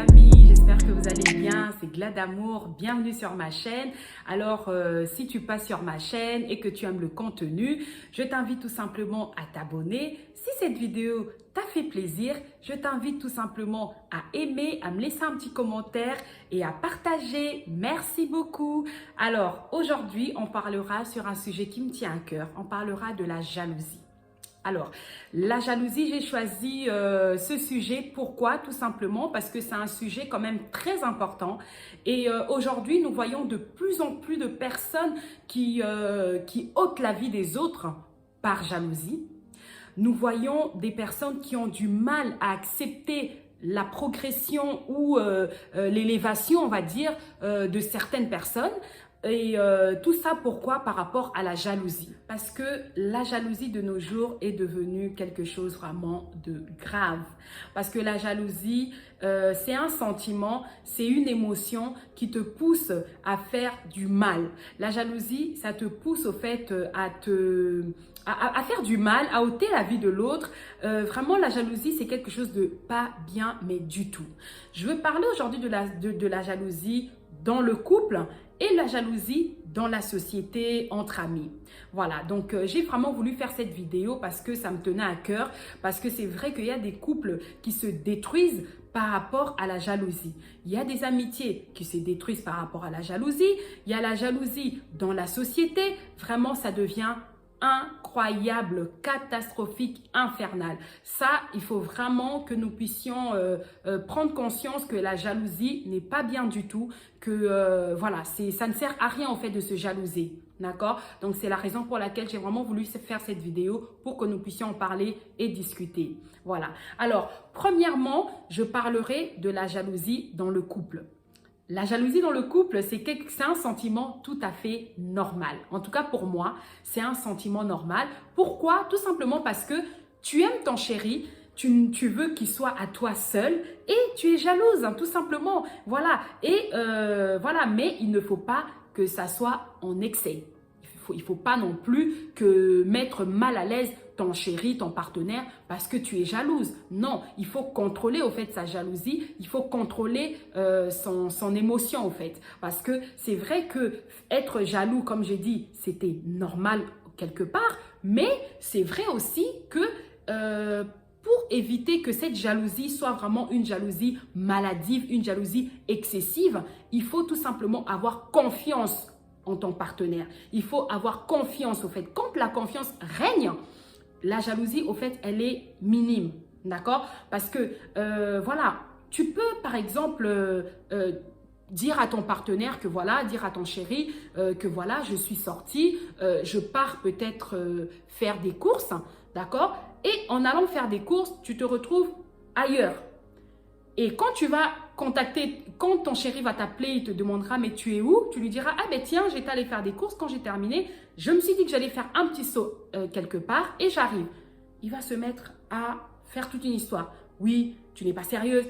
amis, j'espère que vous allez bien, c'est Gladamour, bienvenue sur ma chaîne. Alors si tu passes sur ma chaîne et que tu aimes le contenu, je t'invite tout simplement à t'abonner. Si cette vidéo t'a fait plaisir, je t'invite tout simplement à aimer, à me laisser un petit commentaire et à partager. Merci beaucoup. Alors aujourd'hui, on parlera sur un sujet qui me tient à cœur, on parlera de la jalousie. Alors, la jalousie, j'ai choisi ce sujet. Pourquoi? Tout simplement parce que c'est un sujet quand même très important. Et aujourd'hui, nous voyons de plus en plus de personnes qui ôtent la vie des autres par jalousie. Nous voyons des personnes qui ont du mal à accepter la progression ou l'élévation, on va dire, de certaines personnes. Et tout ça, pourquoi? Par rapport à la jalousie. Parce que la jalousie de nos jours est devenue quelque chose vraiment de grave. Parce que la jalousie, c'est un sentiment, c'est une émotion qui te pousse à faire du mal. La jalousie, ça te pousse au fait à faire du mal, à ôter la vie de l'autre. Vraiment, la jalousie, c'est quelque chose de pas bien, mais du tout. Je veux parler aujourd'hui de la jalousie dans le couple et la jalousie dans la société, entre amis. Voilà, donc j'ai vraiment voulu faire cette vidéo parce que ça me tenait à cœur, parce que c'est vrai qu'il y a des couples qui se détruisent par rapport à la jalousie. Il y a des amitiés qui se détruisent par rapport à la jalousie, il y a la jalousie dans la société, vraiment ça devient incroyable, catastrophique, infernal. Ça, il faut vraiment que nous puissions prendre conscience que la jalousie n'est pas bien du tout, que voilà, ça ne sert à rien en fait de se jalouser. D'accord? Donc, c'est la raison pour laquelle j'ai vraiment voulu faire cette vidéo pour que nous puissions en parler et discuter. Voilà. Alors, premièrement, je parlerai de la jalousie dans le couple. La jalousie dans le couple, c'est un sentiment tout à fait normal. En tout cas, pour moi, c'est un sentiment normal. Pourquoi? Tout simplement parce que tu aimes ton chéri, tu veux qu'il soit à toi seul et tu es jalouse, hein, tout simplement. Voilà. Et voilà, mais il ne faut pas que ça soit en excès. Il faut pas non plus que mettre mal à l'aise ton chéri, ton partenaire, parce que tu es jalouse. Non, il faut contrôler au fait sa jalousie, il faut contrôler son émotion au fait. Parce que c'est vrai que être jaloux, comme j'ai dit, c'était normal quelque part, mais c'est vrai aussi que pour éviter que cette jalousie soit vraiment une jalousie maladive, une jalousie excessive, il faut tout simplement avoir confiance en ton partenaire. Il faut avoir confiance au fait. Quand la confiance règne, la jalousie, au fait, elle est minime. D'accord? Parce que, voilà, tu peux, par exemple, dire à ton partenaire que voilà, dire à ton chéri que voilà, je suis sortie, je pars peut-être faire des courses, d'accord? Et en allant faire des courses, tu te retrouves ailleurs. Et quand tu vas contacter, quand ton chéri va t'appeler, il te demandera mais tu es où? Tu lui diras ah ben tiens, j'étais allé faire des courses, quand j'ai terminé, je me suis dit que j'allais faire un petit saut quelque part et j'arrive. Il va se mettre à faire toute une histoire. Oui, tu n'es pas sérieuse,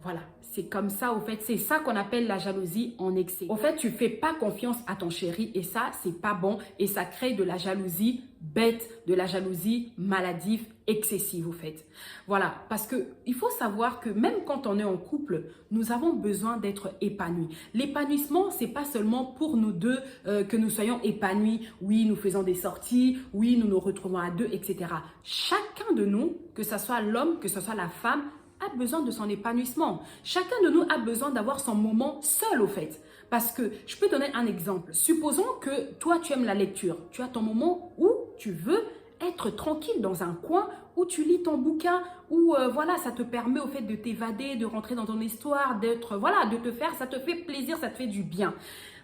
voilà. C'est comme ça, au fait, c'est ça qu'on appelle la jalousie en excès. Au fait, tu fais pas confiance à ton chéri et ça, c'est pas bon et ça crée de la jalousie bête, de la jalousie maladive, excessive, au fait. Voilà, parce que il faut savoir que même quand on est en couple, nous avons besoin d'être épanouis. L'épanouissement, c'est pas seulement pour nous deux que nous soyons épanouis. Oui, nous faisons des sorties, oui, nous nous retrouvons à deux, etc. Chacun de nous, que ce soit l'homme, que ce soit la femme, a besoin de son épanouissement. Chacun de nous a besoin d'avoir son moment seul au fait. Parce que, je peux donner un exemple. Supposons que toi, tu aimes la lecture. Tu as ton moment où tu veux être tranquille dans un coin où tu lis ton bouquin, où voilà, ça te permet au fait de t'évader, de rentrer dans ton histoire, d'être, voilà, de te faire, ça te fait plaisir, ça te fait du bien.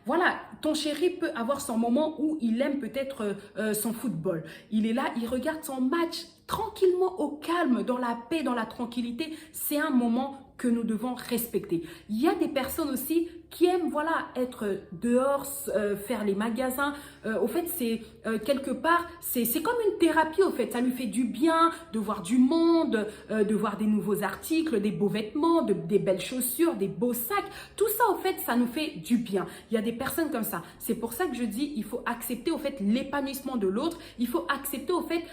Voilà, ton chéri peut avoir son moment où il aime peut-être son football. Il est là, il regarde son match tranquillement au calme, dans la paix, dans la tranquillité. C'est un moment que nous devons respecter. Il y a des personnes aussi qui aime, voilà, être dehors, faire les magasins. Au fait, c'est quelque part, c'est comme une thérapie, au fait. Ça lui fait du bien de voir du monde, de voir des nouveaux articles, des beaux vêtements, des belles chaussures, des beaux sacs. Tout ça, au fait, ça nous fait du bien. Il y a des personnes comme ça. C'est pour ça que je dis, il faut accepter, au fait, l'épanouissement de l'autre. Il faut accepter, au fait,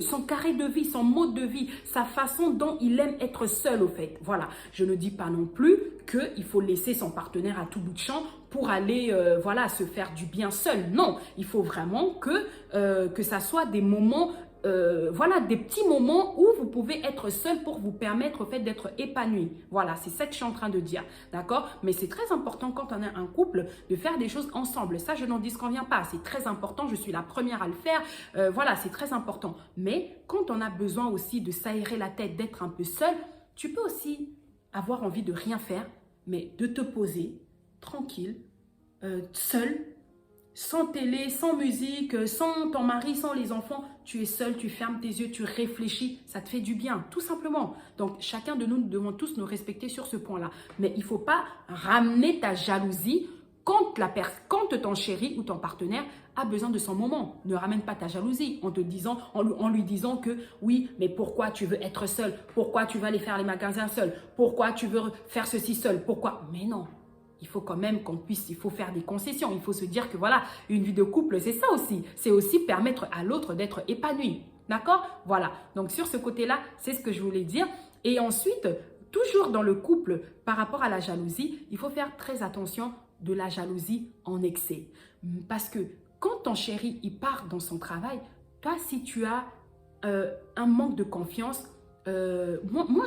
son carré de vie, son mode de vie, sa façon dont il aime être seul, au fait. Voilà. Je ne dis pas non plus qu'il faut laisser son partenaire à tout bout de champ pour aller voilà, se faire du bien seul. Non, il faut vraiment que ça soit des moments, voilà, des petits moments où vous pouvez être seul pour vous permettre au fait d'être épanoui. Voilà, c'est ça que je suis en train de dire, d'accord? Mais c'est très important quand on est un couple de faire des choses ensemble. Ça, je n'en disconviens pas. C'est très important. Je suis la première à le faire. Voilà, c'est très important. Mais quand on a besoin aussi de s'aérer la tête, d'être un peu seul, tu peux aussi avoir envie de rien faire, mais de te poser tranquille, seul, sans télé, sans musique, sans ton mari, sans les enfants. Tu es seul, tu fermes tes yeux, tu réfléchis, ça te fait du bien, tout simplement. Donc, chacun de nous devons tous nous respecter sur ce point-là. Mais il ne faut pas ramener ta jalousie quand ton chéri ou ton partenaire a besoin de son moment. Ne ramène pas ta jalousie en lui disant que oui, mais pourquoi tu veux être seul? Pourquoi tu vas aller faire les magasins seul? Pourquoi tu veux faire ceci seul? Pourquoi? Mais non. Il faut quand même il faut faire des concessions. Il faut se dire que voilà, une vie de couple, c'est ça aussi. C'est aussi permettre à l'autre d'être épanoui. D'accord? Voilà. Donc, sur ce côté-là, c'est ce que je voulais dire. Et ensuite, toujours dans le couple, par rapport à la jalousie, il faut faire très attention de la jalousie en excès. Parce que quand ton chéri, il part dans son travail, toi, si tu as un manque de confiance, moi,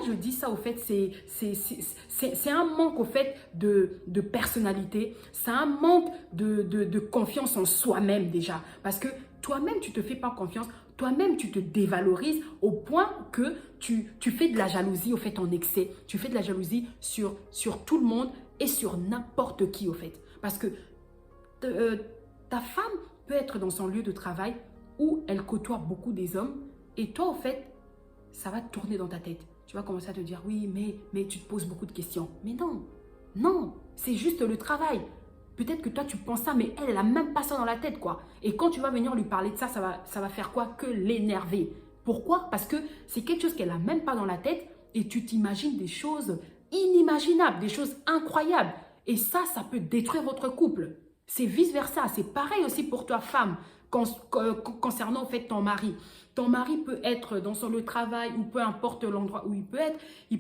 je dis ça, au fait, c'est un manque, au fait, de personnalité. C'est un manque de confiance en soi-même, déjà. Parce que toi-même, tu ne te fais pas confiance. Toi-même, tu te dévalorises au point que tu fais de la jalousie, au fait, en excès. Tu fais de la jalousie sur tout le monde et sur n'importe qui, au fait. Parce que ta femme peut être dans son lieu de travail où elle côtoie beaucoup des hommes et toi, au fait, ça va tourner dans ta tête. Tu vas commencer à te dire, oui, mais tu te poses beaucoup de questions. Mais non, non, c'est juste le travail. Peut-être que toi, tu penses ça, mais elle n'a même pas ça dans la tête, quoi. Et quand tu vas venir lui parler de ça, ça va faire quoi? Que l'énerver. Pourquoi? Parce que c'est quelque chose qu'elle n'a même pas dans la tête et tu t'imagines des choses inimaginables, des choses incroyables. Et ça peut détruire votre couple. C'est vice-versa. C'est pareil aussi pour toi, femme, concernant, en fait, ton mari. Ton mari peut être dans son lieu de travail ou peu importe l'endroit où il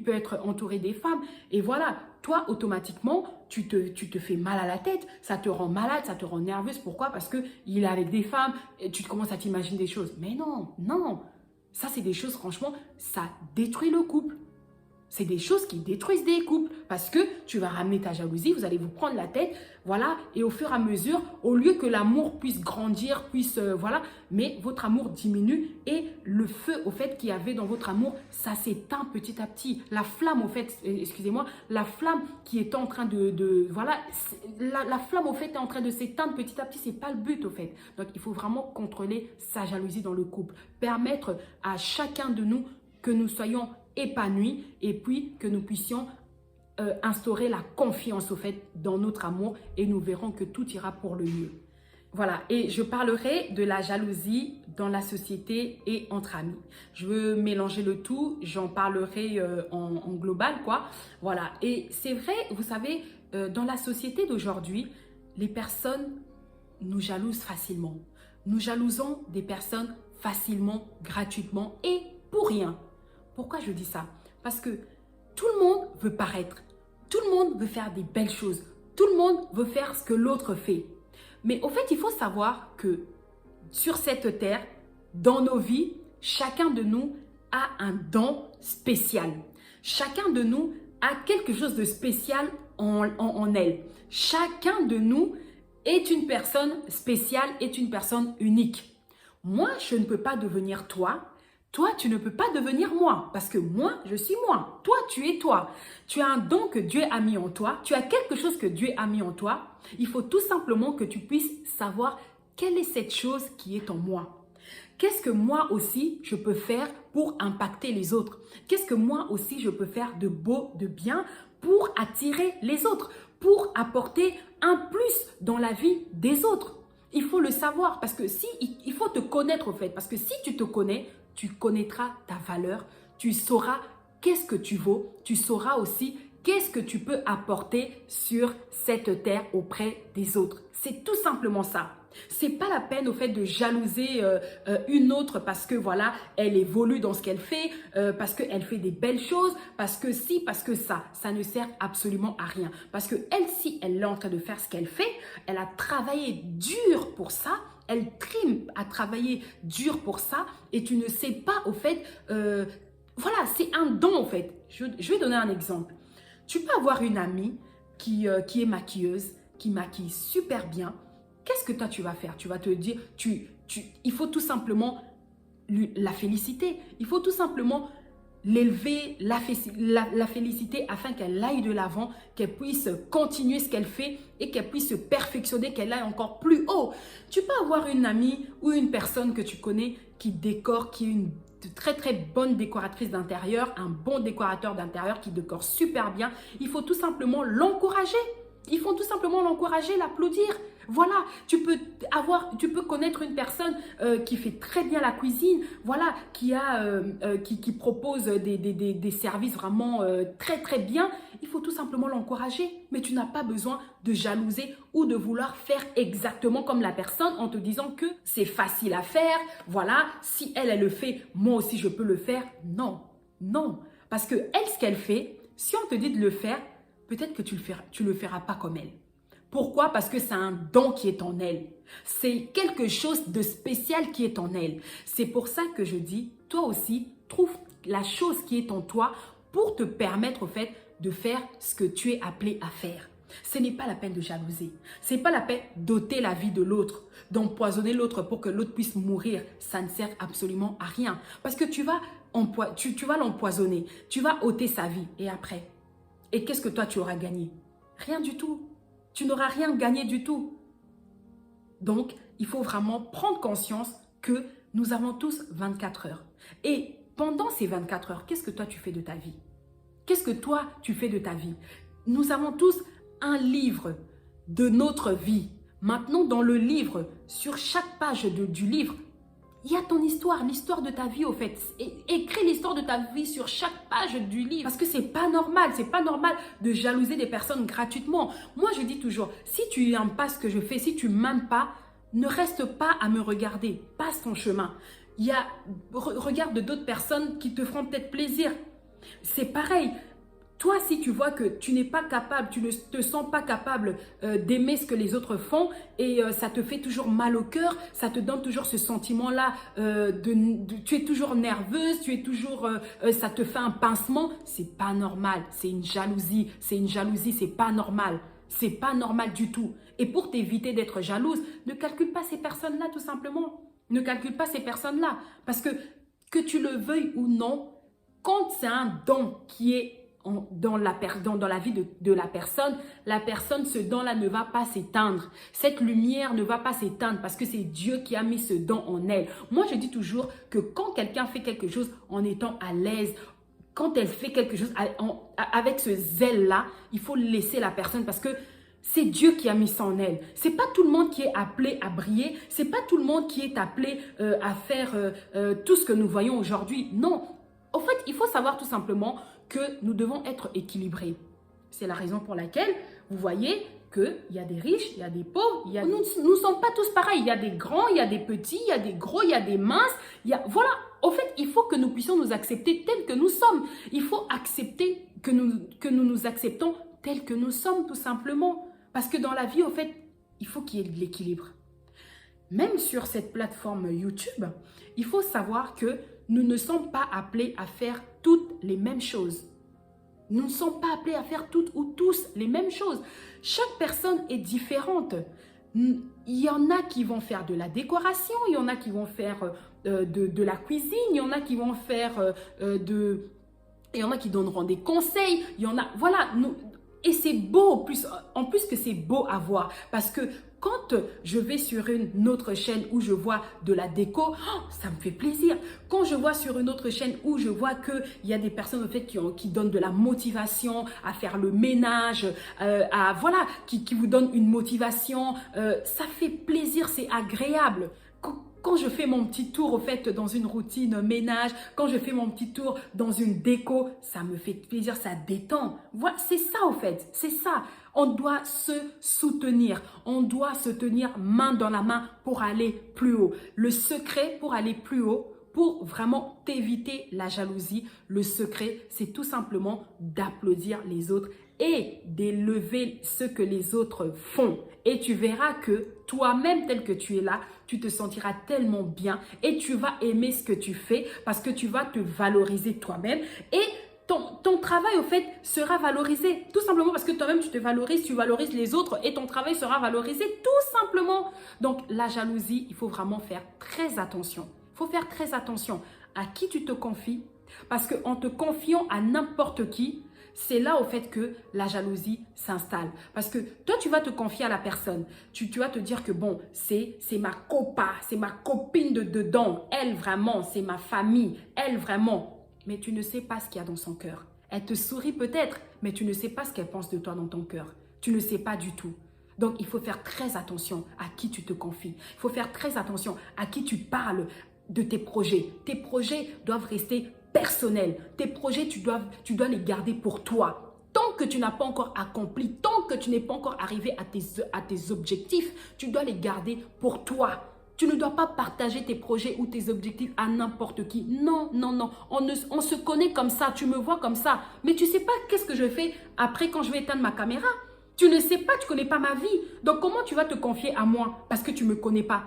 peut être entouré des femmes. Et voilà, toi, automatiquement, tu te fais mal à la tête, ça te rend malade, ça te rend nerveuse. Pourquoi? Parce qu'il est avec des femmes et tu commences à t'imaginer des choses. Mais non, non. Ça, c'est des choses, franchement, ça détruit le couple. C'est des choses qui détruisent des couples parce que tu vas ramener ta jalousie, vous allez vous prendre la tête, voilà, et au fur et à mesure, au lieu que l'amour puisse grandir, voilà, mais votre amour diminue et le feu, au fait, qu'il y avait dans votre amour, ça s'éteint petit à petit. La flamme, au fait, excusez-moi, la flamme qui est en train voilà, la flamme, au fait, est en train de s'éteindre petit à petit, c'est pas le but, au fait. Donc, il faut vraiment contrôler sa jalousie dans le couple, permettre à chacun de nous que nous soyons épanouis et puis que nous puissions instaurer la confiance, au fait, dans notre amour et nous verrons que tout ira pour le mieux. Voilà, et je parlerai de la jalousie dans la société et entre amis. Je veux mélanger le tout, j'en parlerai en global, quoi. Voilà, et c'est vrai, vous savez, dans la société d'aujourd'hui, les personnes nous jalousent facilement. Nous jalousons des personnes facilement, gratuitement et pour rien. Pourquoi je dis ça? Parce que tout le monde veut paraître. Tout le monde veut faire des belles choses. Tout le monde veut faire ce que l'autre fait. Mais au fait, il faut savoir que sur cette terre, dans nos vies, chacun de nous a un don spécial. Chacun de nous a quelque chose de spécial en elle. Chacun de nous est une personne spéciale, est une personne unique. Moi, je ne peux pas devenir toi. Toi, tu ne peux pas devenir moi parce que moi, je suis moi. Toi, tu es toi. Tu as un don que Dieu a mis en toi. Tu as quelque chose que Dieu a mis en toi. Il faut tout simplement que tu puisses savoir quelle est cette chose qui est en moi. Qu'est-ce que moi aussi, je peux faire pour impacter les autres? Qu'est-ce que moi aussi, je peux faire de beau, de bien pour attirer les autres, pour apporter un plus dans la vie des autres. Il faut le savoir parce que il faut te connaître au fait. Parce que si tu te connais, tu connaîtras ta valeur, tu sauras qu'est-ce que tu vaux, tu sauras aussi qu'est-ce que tu peux apporter sur cette terre auprès des autres. C'est tout simplement ça. C'est pas la peine au fait de jalouser une autre parce que voilà, elle évolue dans ce qu'elle fait, parce qu'elle fait des belles choses, parce que si, parce que ça ne sert absolument à rien. Parce que elle, si elle est en train de faire ce qu'elle fait, elle a travaillé dur pour ça, elle trime à travailler dur pour ça et tu ne sais pas au fait, voilà, c'est un don au fait. Je vais donner un exemple. Tu peux avoir une amie qui est maquilleuse, qui maquille super bien. Qu'est-ce que toi tu vas faire? Tu vas te dire, il faut tout simplement la féliciter. Il faut tout simplement l'élever, la féliciter afin qu'elle aille de l'avant, qu'elle puisse continuer ce qu'elle fait et qu'elle puisse se perfectionner, qu'elle aille encore plus haut. Tu peux avoir une amie ou une personne que tu connais qui décore, qui est une très très bonne décoratrice d'intérieur, un bon décorateur d'intérieur qui décore super bien. Il faut tout simplement l'encourager. Il faut tout simplement l'encourager, l'applaudir. Voilà, tu peux connaître une personne qui fait très bien la cuisine, voilà, qui propose des services vraiment très très bien. Il faut tout simplement l'encourager, mais tu n'as pas besoin de jalouser ou de vouloir faire exactement comme la personne en te disant que c'est facile à faire. Voilà, si elle le fait, moi aussi je peux le faire. Non, non, parce que elle, ce qu'elle fait, si on te dit de le faire, peut-être que tu le feras pas comme elle. Pourquoi? Parce que c'est un don qui est en elle. C'est quelque chose de spécial qui est en elle. C'est pour ça que je dis, toi aussi, trouve la chose qui est en toi pour te permettre au fait de faire ce que tu es appelé à faire. Ce n'est pas la peine de jalouser. Ce n'est pas la peine d'ôter la vie de l'autre, d'empoisonner l'autre pour que l'autre puisse mourir. Ça ne sert absolument à rien. Parce que tu vas l'empoisonner, tu vas ôter sa vie. Et après? Et qu'est-ce que toi tu auras gagné? Rien du tout. Tu n'auras rien gagné du tout. Donc, il faut vraiment prendre conscience que nous avons tous 24 heures. Et pendant ces 24 heures, qu'est-ce que toi tu fais de ta vie? Qu'est-ce que toi tu fais de ta vie? Nous avons tous un livre de notre vie. Maintenant, dans le livre, sur chaque page du livre, il y a ton histoire, l'histoire de ta vie au fait. Écris l'histoire de ta vie sur chaque page du livre. Parce que c'est pas normal de jalouser des personnes gratuitement. Moi, je dis toujours, si tu n'aimes pas ce que je fais, si tu m'aimes pas, ne reste pas à me regarder. Passe ton chemin. Regarde d'autres personnes qui te feront peut-être plaisir. C'est pareil. Toi, si tu vois que tu n'es pas capable, tu ne te sens pas capable d'aimer ce que les autres font et ça te fait toujours mal au cœur, ça te donne toujours ce sentiment-là, tu es toujours nerveuse, ça te fait un pincement, c'est pas normal, c'est une jalousie, c'est pas normal. C'est pas normal du tout. Et pour t'éviter d'être jalouse, ne calcule pas ces personnes-là tout simplement. Ne calcule pas ces personnes-là parce que tu le veuilles ou non, quand c'est un don qui est dans la vie de la personne, ce don-là ne va pas s'éteindre. Cette lumière ne va pas s'éteindre parce que c'est Dieu qui a mis ce don en elle. Moi, je dis toujours que quand quelqu'un fait quelque chose en étant à l'aise, quand elle fait quelque chose avec ce zèle-là, il faut laisser la personne parce que c'est Dieu qui a mis ça en elle. C'est pas tout le monde qui est appelé à briller. C'est pas tout le monde qui est appelé à faire tout ce que nous voyons aujourd'hui. Non. En fait, il faut savoir tout simplement que nous devons être équilibrés. C'est la raison pour laquelle vous voyez qu'il y a des riches, il y a des pauvres. Nous ne sommes pas tous pareils. Il y a des grands, il y a des petits, il y a des gros, il y a des minces. Voilà. En fait, il faut que nous puissions nous accepter tels que nous sommes. Il faut accepter que nous nous acceptons tels que nous sommes, tout simplement. Parce que dans la vie, en fait, il faut qu'il y ait de l'équilibre. Même sur cette plateforme YouTube, il faut savoir que nous ne sommes pas appelés à faire toutes les mêmes choses. Nous ne sommes pas appelés à faire toutes ou tous les mêmes choses. Chaque personne est différente. Il y en a qui vont faire de la décoration, il y en a qui vont faire de la cuisine, il y en a qui vont faire il y en a qui donneront des conseils, il y en a, voilà. Et c'est beau, en plus que c'est beau à voir, parce que Quand je vais sur une autre chaîne où je vois de la déco, oh, ça me fait plaisir. Quand je vois sur une autre chaîne où je vois qu'il y a des personnes en fait, qui donnent de la motivation à faire le ménage, voilà, qui vous donnent une motivation, ça fait plaisir, c'est agréable. Quand je fais mon petit tour au fait dans une routine ménage, quand je fais mon petit tour dans une déco, ça me fait plaisir, ça détend. Voilà, c'est ça au fait, c'est ça. On doit se soutenir, on doit se tenir main dans la main pour aller plus haut. Le secret pour aller plus haut, pour vraiment t'éviter la jalousie, le secret, c'est tout simplement d'applaudir les autres et d'élever ce que les autres font. Et tu verras que toi-même, tel que tu es là, tu te sentiras tellement bien et tu vas aimer ce que tu fais parce que tu vas te valoriser toi-même et ton travail, au fait, sera valorisé. Tout simplement parce que toi-même, tu te valorises, tu valorises les autres et ton travail sera valorisé tout simplement. Donc, la jalousie, il faut vraiment faire très attention. Il faut faire très attention à qui tu te confies parce qu'en te confiant à n'importe qui, c'est là au fait que la jalousie s'installe. Parce que toi, tu vas te confier à la personne. Tu vas te dire que bon, c'est ma copa, c'est ma copine de dedans. Elle vraiment, c'est ma famille. Elle vraiment. Mais tu ne sais pas ce qu'il y a dans son cœur. Elle te sourit peut-être, mais tu ne sais pas ce qu'elle pense de toi dans ton cœur. Tu ne sais pas du tout. Donc, il faut faire très attention à qui tu te confies. Il faut faire très attention à qui tu parles de tes projets. Tes projets doivent rester personnels. Tes projets, tu dois les garder pour toi. Tant que tu n'as pas encore accompli, tant que tu n'es pas encore arrivé à tes objectifs, tu dois les garder pour toi. Tu ne dois pas partager tes projets ou tes objectifs à n'importe qui. Non, non, non. On se connaît comme ça. Tu me vois comme ça. Mais tu ne sais pas qu'est-ce que je fais après quand je vais éteindre ma caméra. Tu ne sais pas, tu ne connais pas ma vie. Donc, comment tu vas te confier à moi parce que tu ne me connais pas?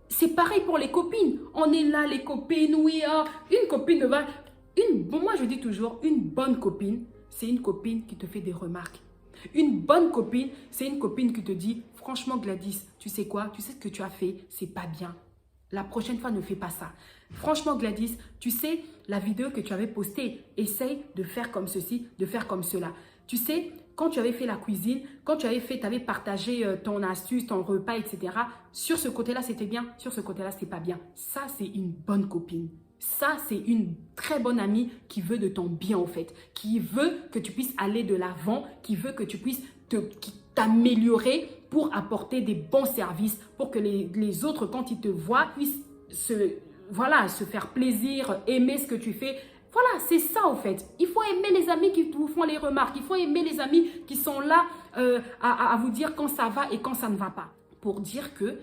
C'est pareil pour les copines. On est là, les copines, oui. Ah, une copine va... moi, je dis toujours, une bonne copine, c'est une copine qui te fait des remarques. Une bonne copine, c'est une copine qui te dit, franchement Gladys, tu sais quoi? Tu sais ce que tu as fait, c'est pas bien. La prochaine fois, ne fais pas ça. Franchement Gladys, tu sais, la vidéo que tu avais postée, essaye de faire comme ceci, de faire comme cela. Tu sais, quand tu avais fait la cuisine, quand tu avais partagé ton astuce, ton repas, etc. Sur ce côté-là, c'était bien. Sur ce côté-là, c'est pas bien. Ça, c'est une bonne copine. Ça, c'est une très bonne amie qui veut de ton bien, en fait. Qui veut que tu puisses aller de l'avant, qui veut que tu puisses t'améliorer pour apporter des bons services, pour que les autres, quand ils te voient, puissent se faire plaisir, aimer ce que tu fais. Voilà, c'est ça en fait. Il faut aimer les amis qui vous font les remarques. Il faut aimer les amis qui sont là à vous dire quand ça va et quand ça ne va pas. Pour dire que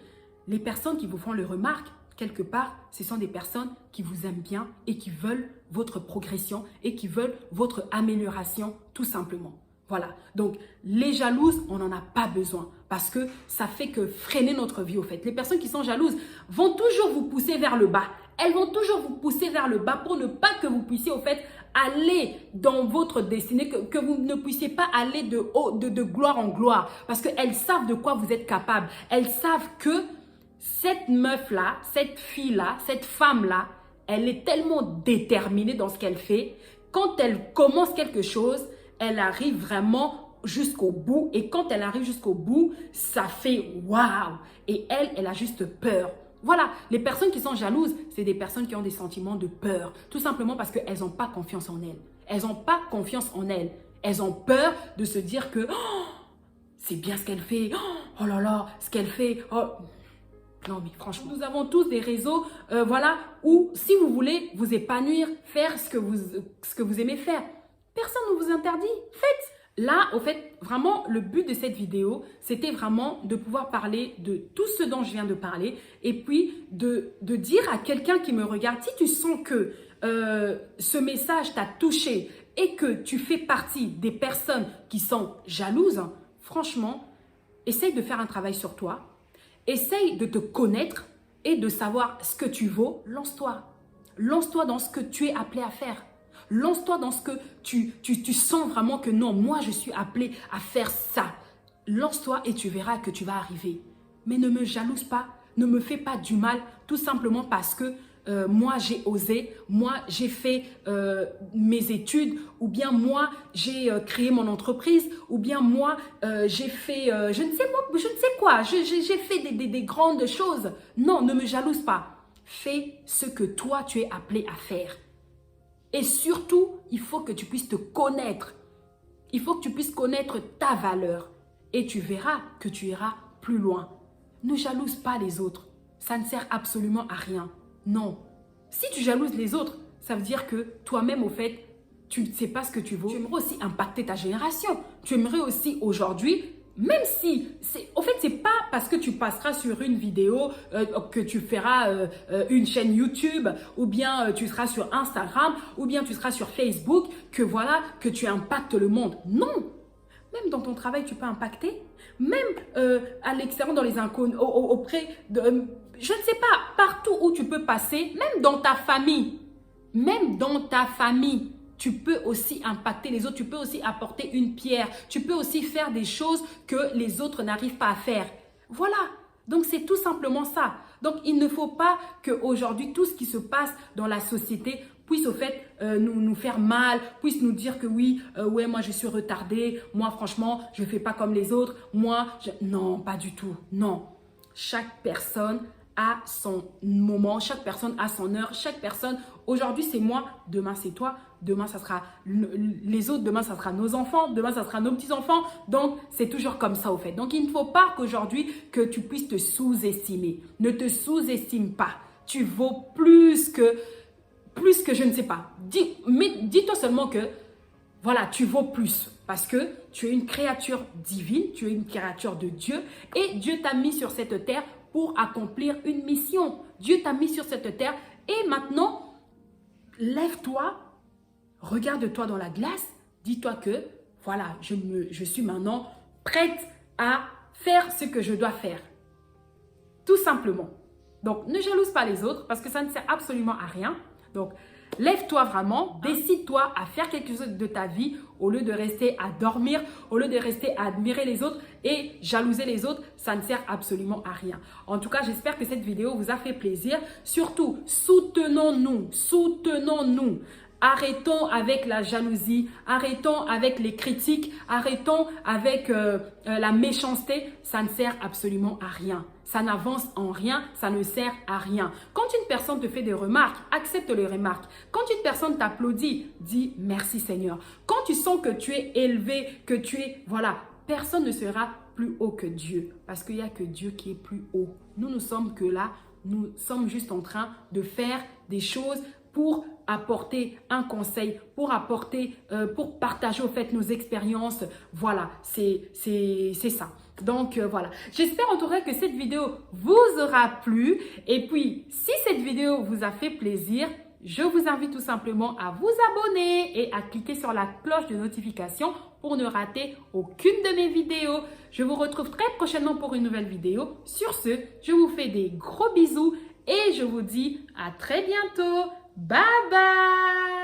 les personnes qui vous font les remarques, quelque part, ce sont des personnes qui vous aiment bien et qui veulent votre progression et qui veulent votre amélioration tout simplement. Voilà, donc les jalouses, on n'en a pas besoin parce que ça fait que freiner notre vie au fait. Les personnes qui sont jalouses vont toujours vous pousser vers le bas. Elles vont toujours vous pousser vers le bas pour ne pas que vous puissiez au fait aller dans votre destinée, que vous ne puissiez pas aller de gloire en gloire parce qu'elles savent de quoi vous êtes capable. Elles savent que cette meuf-là, cette fille-là, cette femme-là, elle est tellement déterminée dans ce qu'elle fait. Quand elle commence quelque chose, elle arrive vraiment jusqu'au bout. Et quand elle arrive jusqu'au bout, ça fait waouh. Et elle a juste peur. Voilà, les personnes qui sont jalouses, c'est des personnes qui ont des sentiments de peur. Tout simplement parce qu'elles n'ont pas confiance en elles. Elles n'ont pas confiance en elles. Elles ont peur de se dire que oh, c'est bien ce qu'elle fait. Oh là là, ce qu'elle fait. Oh. Non, mais franchement, nous avons tous des réseaux voilà, où si vous voulez vous épanouir, faire ce que vous aimez faire, personne ne vous interdit. Faites. Là, au fait, vraiment, le but de cette vidéo, c'était vraiment de pouvoir parler de tout ce dont je viens de parler et puis de dire à quelqu'un qui me regarde, si tu sens que ce message t'a touché et que tu fais partie des personnes qui sont jalouses, franchement, essaye de faire un travail sur toi, essaye de te connaître et de savoir ce que tu vaux. Lance-toi. Lance-toi dans ce que tu es appelé à faire. Lance-toi dans ce que tu sens vraiment que non, moi je suis appelé à faire ça. Lance-toi et tu verras que tu vas arriver. Mais ne me jalouse pas, ne me fais pas du mal tout simplement parce que moi j'ai osé, moi j'ai fait mes études, ou bien moi j'ai créé mon entreprise, ou bien moi j'ai fait je ne sais quoi, j'ai fait des grandes choses. Non, ne me jalouse pas. Fais ce que toi tu es appelé à faire. Et surtout, il faut que tu puisses te connaître. Il faut que tu puisses connaître ta valeur. Et tu verras que tu iras plus loin. Ne jalouse pas les autres. Ça ne sert absolument à rien. Non. Si tu jalouses les autres, ça veut dire que toi-même, au fait, tu ne sais pas ce que tu vaux. Tu aimerais aussi impacter ta génération. Tu aimerais aussi aujourd'hui, même si, au fait, c'est pas parce que tu passeras sur une vidéo, que tu feras une chaîne YouTube, ou bien tu seras sur Instagram, ou bien tu seras sur Facebook, que voilà, que tu impactes le monde. Non. Même dans ton travail, tu peux impacter. Même à l'extérieur, dans les inconnus, auprès de, je ne sais pas, partout où tu peux passer, même dans ta famille. Même dans ta famille, tu peux aussi impacter les autres. Tu peux aussi apporter une pierre. Tu peux aussi faire des choses que les autres n'arrivent pas à faire. Voilà. Donc, c'est tout simplement ça. Donc, il ne faut pas qu'aujourd'hui, tout ce qui se passe dans la société puisse au fait nous faire mal, puisse nous dire que oui, ouais, moi je suis retardée, moi franchement, je ne fais pas comme les autres, non, pas du tout, non. Chaque personne a son moment, chaque personne a son heure, chaque personne, aujourd'hui c'est moi, demain c'est toi, demain ça sera les autres, demain ça sera nos enfants, demain ça sera nos petits-enfants, donc c'est toujours comme ça au fait. Donc il ne faut pas qu'aujourd'hui que tu puisses te sous-estimer, ne te sous-estime pas, tu vaux plus que je ne sais pas. Mais dis-toi seulement que, voilà, tu vaux plus parce que tu es une créature divine, tu es une créature de Dieu et Dieu t'a mis sur cette terre pour accomplir une mission. Dieu t'a mis sur cette terre et maintenant, lève-toi, regarde-toi dans la glace, dis-toi que, voilà, je suis maintenant prête à faire ce que je dois faire. Tout simplement. Donc, ne jalouse pas les autres parce que ça ne sert absolument à rien. Donc, lève-toi vraiment, décide-toi à faire quelque chose de ta vie au lieu de rester à dormir, au lieu de rester à admirer les autres et jalouser les autres, ça ne sert absolument à rien. En tout cas, j'espère que cette vidéo vous a fait plaisir. Surtout, soutenons-nous, soutenons-nous. Arrêtons avec la jalousie, arrêtons avec les critiques, arrêtons avec la méchanceté. Ça ne sert absolument à rien. Ça n'avance en rien, ça ne sert à rien. Quand une personne te fait des remarques, accepte les remarques. Quand une personne t'applaudit, dis merci Seigneur. Quand tu sens que tu es élevé, que tu es, voilà, personne ne sera plus haut que Dieu. Parce qu'il n'y a que Dieu qui est plus haut. Nous sommes que là, nous sommes juste en train de faire des choses pour apporter un conseil, pour partager au fait nos expériences. Voilà, c'est ça. Donc voilà, j'espère en tout cas que cette vidéo vous aura plu. Et puis, si cette vidéo vous a fait plaisir, je vous invite tout simplement à vous abonner et à cliquer sur la cloche de notification pour ne rater aucune de mes vidéos. Je vous retrouve très prochainement pour une nouvelle vidéo. Sur ce, je vous fais des gros bisous et je vous dis à très bientôt. Bye bye!